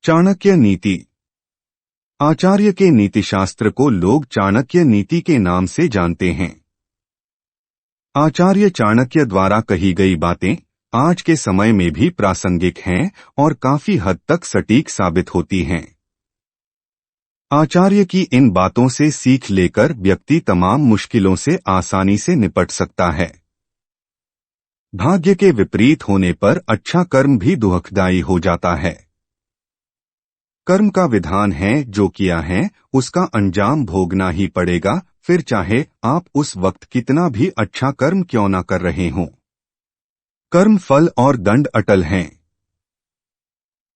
चाणक्य नीति। आचार्य के नीतिशास्त्र को लोग चाणक्य नीति के नाम से जानते हैं। आचार्य चाणक्य द्वारा कही गई बातें आज के समय में भी प्रासंगिक हैं और काफी हद तक सटीक साबित होती हैं। आचार्य की इन बातों से सीख लेकर व्यक्ति तमाम मुश्किलों से आसानी से निपट सकता है। भाग्य के विपरीत होने पर अच्छा कर्म भी दुखदायी हो जाता है। कर्म का विधान है जो किया है उसका अंजाम भोगना ही पड़ेगा, फिर चाहे आप उस वक्त कितना भी अच्छा कर्म क्यों न कर रहे हों। कर्म फल और दंड अटल हैं।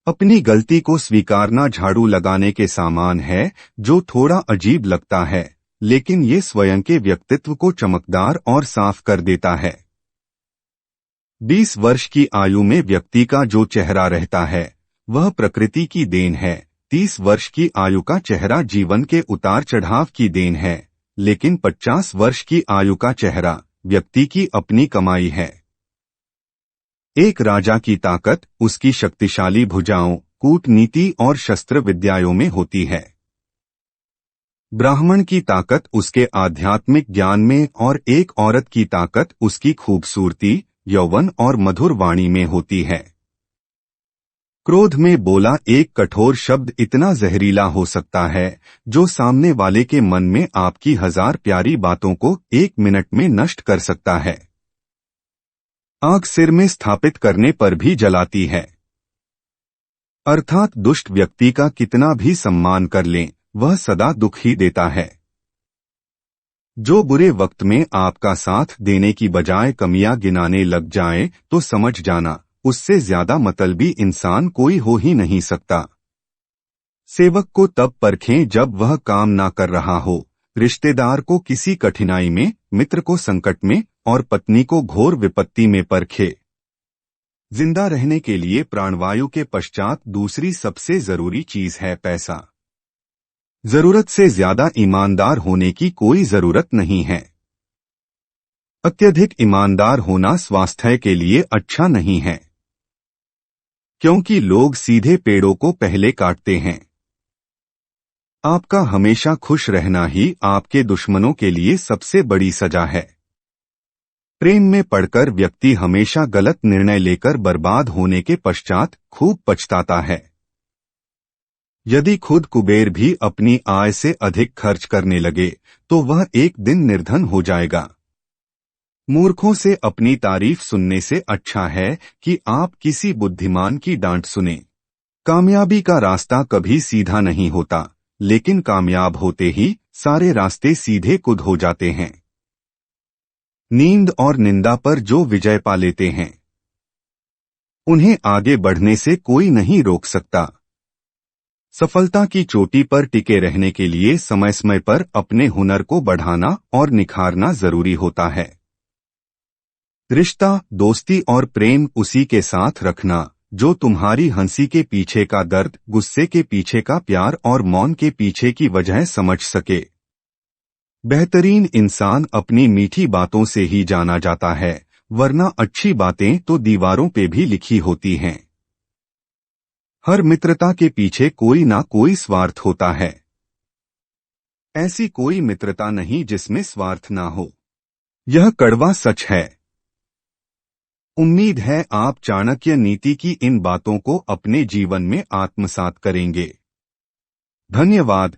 अपनी गलती को स्वीकारना झाड़ू लगाने के समान है, जो थोड़ा अजीब लगता है लेकिन ये स्वयं के व्यक्तित्व को चमकदार और साफ कर देता है। 20 वर्ष की आयु में व्यक्ति का जो चेहरा रहता है वह प्रकृति की देन है। 30 वर्ष की आयु का चेहरा जीवन के उतार चढ़ाव की देन है, लेकिन 50 वर्ष की आयु का चेहरा व्यक्ति की अपनी कमाई है। एक राजा की ताकत उसकी शक्तिशाली भुजाओं, कूटनीति और शस्त्र विद्याओं में होती है। ब्राह्मण की ताकत उसके आध्यात्मिक ज्ञान में और एक औरत की ताकत उसकी खूबसूरती, यौवन और मधुर वाणी में होती है। क्रोध में बोला एक कठोर शब्द इतना जहरीला हो सकता है जो सामने वाले के मन में आपकी 1000 प्यारी बातों को 1 मिनट में नष्ट कर सकता है। आग सिर में स्थापित करने पर भी जलाती है। अर्थात दुष्ट व्यक्ति का कितना भी सम्मान कर लें, वह सदा दुख ही देता है। जो बुरे वक्त में आपका साथ देने की बजाय कमियां गिनाने लग जाए तो समझ जाना उससे ज्यादा मतलबी इंसान कोई हो ही नहीं सकता। सेवक को तब परखें जब वह काम ना कर रहा हो, रिश्तेदार को किसी कठिनाई में, मित्र को संकट में और पत्नी को घोर विपत्ति में परखे। जिंदा रहने के लिए प्राणवायु के पश्चात दूसरी सबसे जरूरी चीज है पैसा। जरूरत से ज्यादा ईमानदार होने की कोई जरूरत नहीं है। अत्यधिक ईमानदार होना स्वास्थ्य के लिए अच्छा नहीं है, क्योंकि लोग सीधे पेड़ों को पहले काटते हैं। आपका हमेशा खुश रहना ही आपके दुश्मनों के लिए सबसे बड़ी सजा है। प्रेम में पड़कर व्यक्ति हमेशा गलत निर्णय लेकर बर्बाद होने के पश्चात खूब पछताता है। यदि खुद कुबेर भी अपनी आय से अधिक खर्च करने लगे तो वह एक दिन निर्धन हो जाएगा। मूर्खों से अपनी तारीफ सुनने से अच्छा है कि आप किसी बुद्धिमान की डांट सुने। कामयाबी का रास्ता कभी सीधा नहीं होता, लेकिन कामयाब होते ही सारे रास्ते सीधे कुद हो जाते हैं। नींद और निंदा पर जो विजय पा लेते हैं उन्हें आगे बढ़ने से कोई नहीं रोक सकता। सफलता की चोटी पर टिके रहने के लिए समय समय पर अपने हुनर को बढ़ाना और निखारना जरूरी होता है। रिश्ता, दोस्ती और प्रेम उसी के साथ रखना जो तुम्हारी हंसी के पीछे का दर्द, गुस्से के पीछे का प्यार और मौन के पीछे की वजह समझ सके। बेहतरीन इंसान अपनी मीठी बातों से ही जाना जाता है, वरना अच्छी बातें तो दीवारों पे भी लिखी होती हैं। हर मित्रता के पीछे कोई ना कोई स्वार्थ होता है। ऐसी कोई मित्रता नहीं जिसमें स्वार्थ ना हो। यह कड़वा सच है। उम्मीद है आप चाणक्य नीति की इन बातों को अपने जीवन में आत्मसात करेंगे। धन्यवाद।